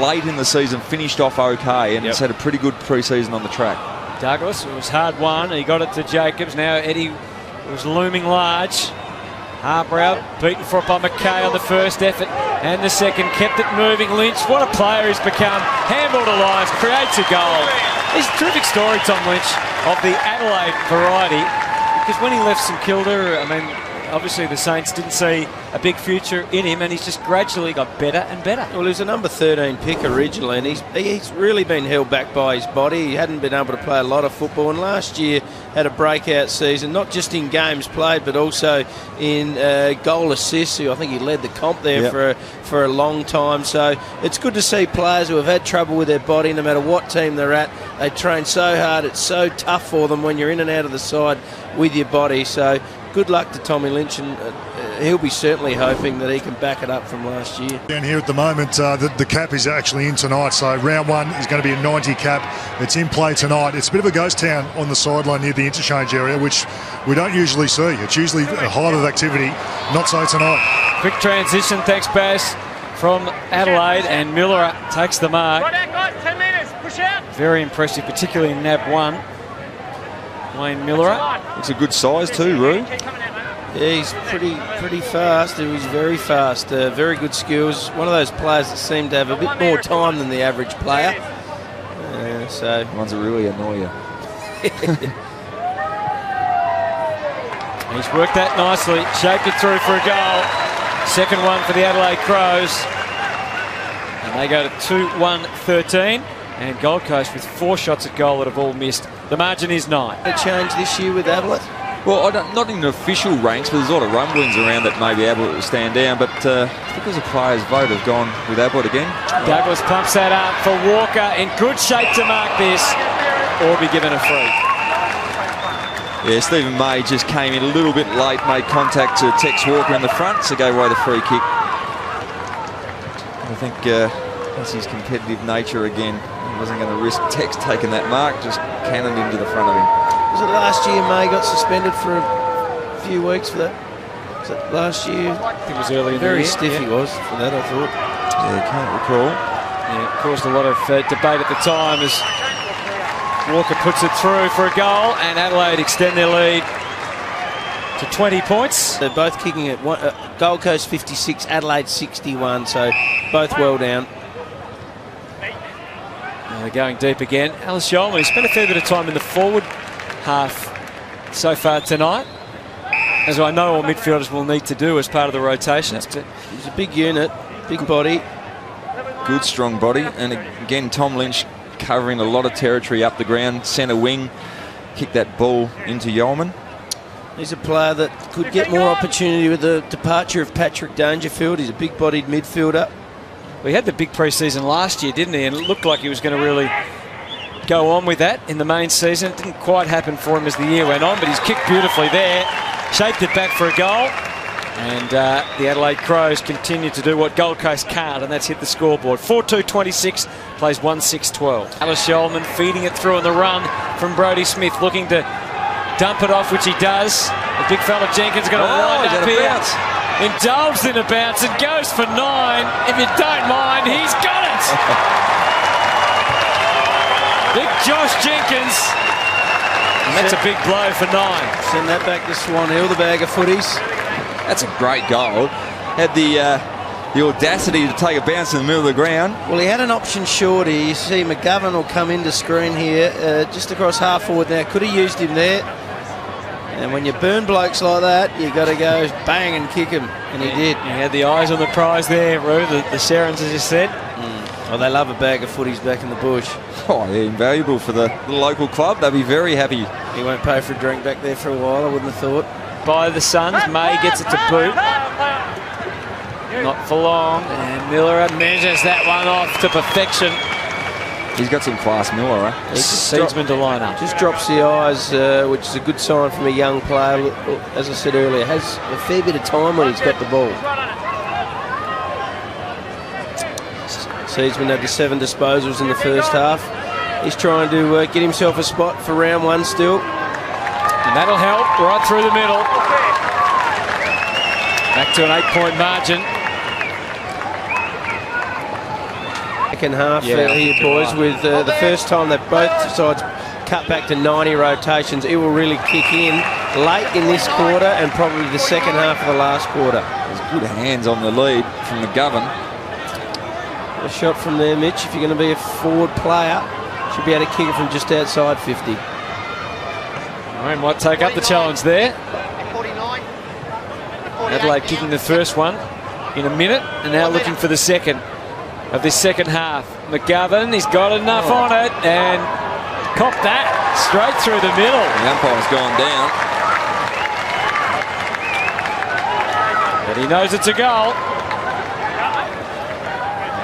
late in the season finished off okay, and he's had a pretty good pre-season on the track. Douglas, it was hard won. He got it to Jacobs. Now Eddie was looming large. Harbrow beaten for it by McKay on the first effort and the second. Kept it moving. Lynch, what a player he's become. Handball to Lyons, creates a goal. It's a terrific story, Tom Lynch, of the Adelaide variety. Because when he left St Kilda, I mean, obviously the Saints didn't see a big future in him, and he's just gradually got better and better. Well, he was a number 13 pick originally, and he's really been held back by his body. He hadn't been able to play a lot of football, and last year had a breakout season, not just in games played, but also in goal assists. I think he led the comp there for a long time. So it's good to see players who have had trouble with their body, no matter what team they're at. They train so hard. It's so tough for them when you're in and out of the side with your body. So good luck to Tommy Lynch, and he'll be certainly hoping that he can back it up from last year. Down here at the moment, the cap is actually in tonight, so round one is going to be a 90 cap. It's in play tonight. It's a bit of a ghost town on the sideline near the interchange area, which we don't usually see. It's usually a hive of activity, not so tonight. Quick transition, thanks Bass, from Adelaide, and Miller takes the mark. Right out, guys, 10 metres, push out. Very impressive, particularly in NAB 1. Wayne Miller. It's a good size too, Roo. Yeah, he's pretty fast. He's very fast. Very good skills. One of those players that seem to have a bit more time than the average player. So ones that really annoy you. He's worked that nicely. Shaped it through for a goal. Second one for the Adelaide Crows. And they go to 2-1-13. And Gold Coast with 4 shots at goal that have all missed. The margin is 9. A change this year with Ablett? Well, not in official ranks, but there's a lot of rumblings around that maybe Ablett will stand down. But I think as a players' vote have gone with Ablett again. Douglas pumps that up for Walker, in good shape to mark this, or be given a free. Yeah, Stephen May just came in a little bit late, made contact to Tex Walker in the front, so gave away the free kick. I think that's his competitive nature again. He wasn't going to risk Tex taking that mark, just cannoned into the front of him. Was it last year May got suspended for a few weeks for that? Was it last year? I think it was early in the year. Very stiff he was for that, I thought. Yeah, can't recall. Yeah, it caused a lot of debate at the time as Walker puts it through for a goal, and Adelaide extend their lead to 20 points. They're both kicking at Gold Coast 56, Adelaide 61, so both well down. They're going deep again. Alice Yeoman, who spent a fair bit of time in the forward half so far tonight, as I know all midfielders will need to do as part of the rotation. He's a big unit, big body. Good strong body, and again Tom Lynch covering a lot of territory up the ground. Centre wing, kick that ball into Yeoman. He's a player that could get more opportunity with the departure of Patrick Dangerfield. He's a big-bodied midfielder. Well, he had the big pre-season last year, didn't he? And it looked like he was going to really go on with that in the main season. It didn't quite happen for him as the year went on, but he's kicked beautifully there. Shaped it back for a goal. And the Adelaide Crows continue to do what Gold Coast can't, and that's hit the scoreboard. 4-2-26, plays 1-6-12. Alice Yeoman feeding it through on the run from Brodie Smith, looking to dump it off, which he does. The big fella Jenkins going to wind up here. Indulged in a bounce and goes for 9. If you don't mind, he's got it! Big Josh Jenkins. And that's a big blow for 9. Send that back to Swan Hill, the bag of footies. That's a great goal. Had the audacity to take a bounce in the middle of the ground. Well, he had an option shorty. You see McGovern will come into screen here, just across half forward now. Could have used him there. And when you burn blokes like that, you got to go bang and kick him. And he did. He had the eyes on the prize there, Roo, the Sharons, as you said. Oh, they love a bag of footies back in the bush. Oh, yeah, invaluable for the local club. They'll be very happy. He won't pay for a drink back there for a while, I wouldn't have thought. By the Suns, May gets it to boot. Not for long, and Miller measures that one off to perfection. He's got some class, Miller. Seedsman to line up. Just drops the eyes, which is a good sign from a young player. As I said earlier, has a fair bit of time when he's got the ball. Seedsman had the 7 disposals in the first half. He's trying to get himself a spot for round 1 still. And that'll help right through the middle. Back to an 8-point margin. second half Yeah, here, boys, with the first time that both sides cut back to 90 rotations. It will really kick in late in this quarter and probably the second half of the last quarter. There's good hands on the lead from McGovern. A shot from there, Mitch. If you're going to be a forward player, should be able to kick it from just outside 50. Ryan might take up the challenge there. Adelaide kicking the first one in a minute, and now looking for the second of this second half. McGovern, he's got enough on it, and copped that straight through the middle. The umpire's gone down. But he knows it's a goal.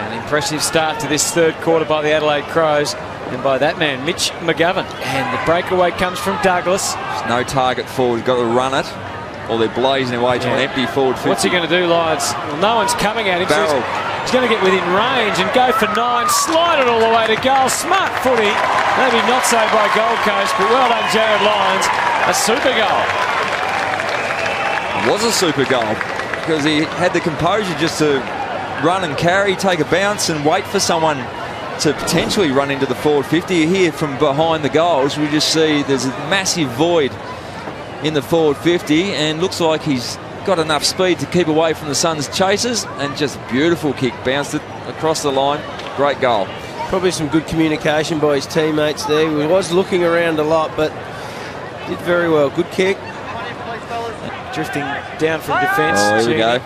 An impressive start to this third quarter by the Adelaide Crows, and by that man, Mitch McGovern. And the breakaway comes from Douglas. There's no target forward. Got to run it, or they're blazing away to an empty forward 50. What's he going to do, Lions? Well, no one's coming at him. So Barrel. he's going to get within range and go for 9. Slide it all the way to goal. Smart footy. Maybe not so by Gold Coast, but well done, Jared Lyons. A super goal. It was a super goal because he had the composure just to run and carry, take a bounce and wait for someone to potentially run into the forward 50. Here from behind the goals, we just see there's a massive void in the forward 50, and looks like he's got enough speed to keep away from the Suns' chasers, and just beautiful kick, bounced it across the line. Great goal. Probably some good communication by his teammates there. He was looking around a lot, but did very well. Good kick. Drifting down from defence. Oh, here we go.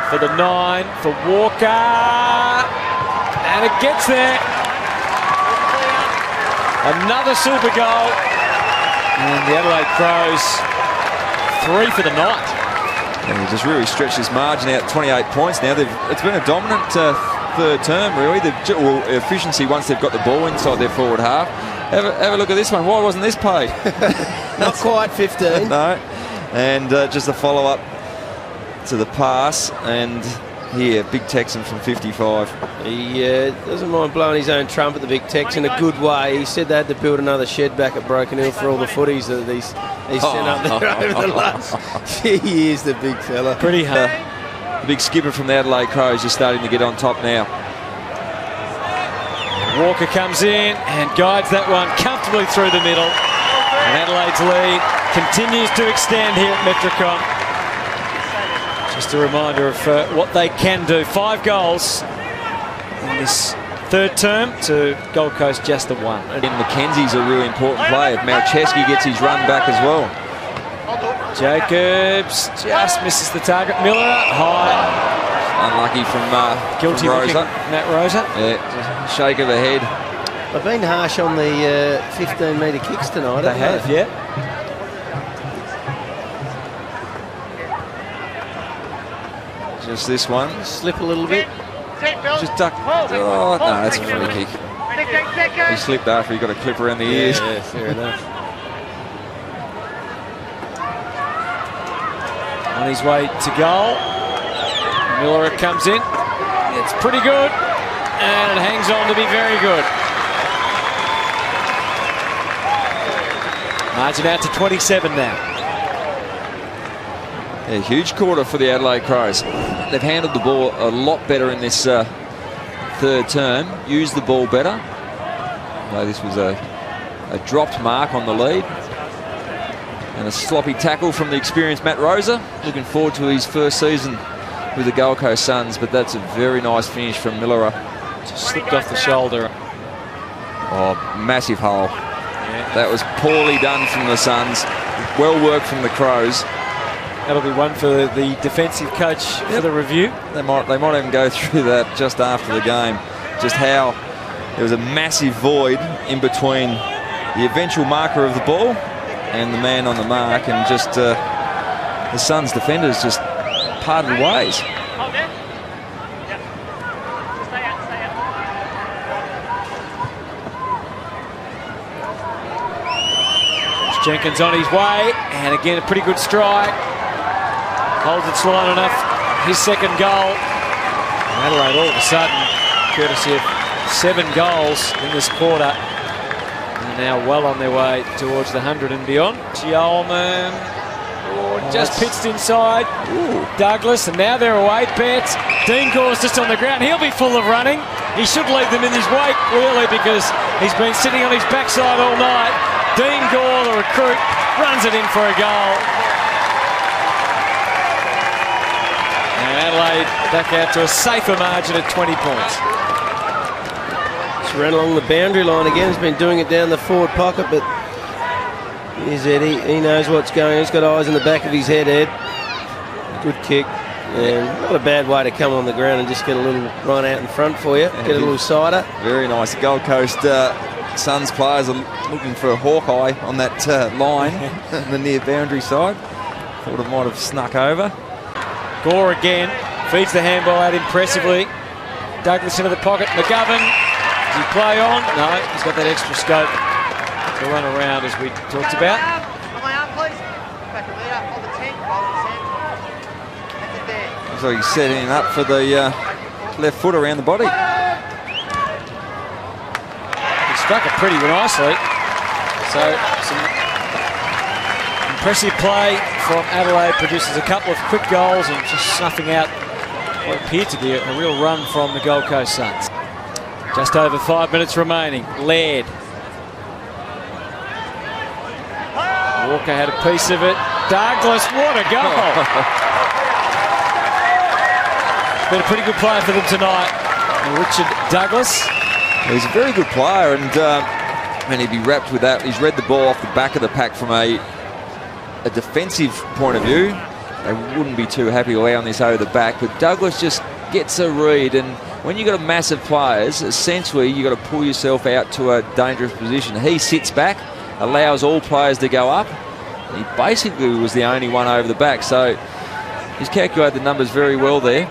For the 9 for Walker. And it gets there. Another super goal. And the Adelaide Crows 3 for the night. And he just really stretched his margin out, 28 points now. It's been a dominant third term, really. Well, efficiency once they've got the ball inside their forward half. Have a look at this one. Why wasn't this paid? Not quite 15. No. And just a follow-up to the pass. And here, Big Texan from 55. He doesn't mind blowing his own trumpet, the Big Tex, in a good way. He said they had to build another shed back at Broken Hill for all the footies that he's sent up there over the last few years, the big fella. Pretty hard. The big skipper from the Adelaide Crows just starting to get on top now. Walker comes in and guides that one comfortably through the middle. And Adelaide's lead continues to extend here at Metricon. Just a reminder of what they can do. 5 goals in this third term to Gold Coast just the 1. And Mackenzie's a really important player. Malcheski gets his run back as well. Jacobs just misses the target. Miller high. Unlucky from Guilty from looking Rosa. Matt Rosa. Yeah, just shake of the head. They've been harsh on the 15-metre kicks tonight. They have, yeah. Just this one. Slip a little bit. Just duck. Oh, no, that's a free kick. He slipped after he got a clip around the ears. Yeah, fair enough. On his way to goal. Miller comes in. It's pretty good. And it hangs on to be very good. Margin out to 27 now. A huge quarter for the Adelaide Crows. They've handled the ball a lot better in this third term. Used the ball better. Though this was a dropped mark on the lead. And a sloppy tackle from the experienced Matt Rosa. Looking forward to his first season with the Gold Coast Suns, but that's a very nice finish from Miller. Just slipped off the shoulder. Oh, massive hole. Yeah. That was poorly done from the Suns. Well worked from the Crows. That'll be one for the defensive coach for the review. They might even go through that just after the game. Just how there was a massive void in between the eventual marker of the ball and the man on the mark, and just the Suns defenders just parted ways. Hold it. Yep. Stay out, stay out. Jenkins on his way, and again a pretty good strike. Holds its line enough. His second goal. And Adelaide all of a sudden, courtesy of 7 goals in this quarter, are now well on their way towards the 100 and beyond. Giolman just pitched inside. Douglas, and now they're away. Betts. Dean Gore's just on the ground. He'll be full of running. He should leave them in his wake, really, because he's been sitting on his backside all night. Dean Gore, the recruit, runs it in for a goal. And Adelaide back out to a safer margin at 20 points. Just ran along the boundary line again. He's been doing it down the forward pocket, but here's Eddie. He knows what's going on. He's got eyes in the back of his head, Ed. Good kick. And not a bad way to come on the ground and just get a little run out in front for you. Get a little cider. Very nice. Gold Coast Suns players are looking for a Hawkeye on that line on the near boundary side. Thought it might have snuck over. Gore again. Feeds the handball out impressively. Douglas into the pocket. McGovern. Does he play on? No, he's got that extra scope to run around as we talked about. On my arm, please. Back a metre. On the 10. Roll the 10. That's it there. So he's setting him up for the left foot around the body. He struck it pretty nicely. So some impressive play from Adelaide produces a couple of quick goals and just snuffing out what appeared to be a real run from the Gold Coast Suns. Just over 5 minutes remaining. Laird. Walker had a piece of it. Douglas, what a goal! Been a pretty good player for them tonight. And Richard Douglas. He's a very good player, and he'd be wrapped with that. He's read the ball off the back of the pack from a defensive point of view. They wouldn't be too happy allowing this over the back, but Douglas just gets a read, and when you've got a massive players, essentially you've got to pull yourself out to a dangerous position. He sits back, allows all players to go up. He basically was the only one over the back, so he's calculated the numbers very well there.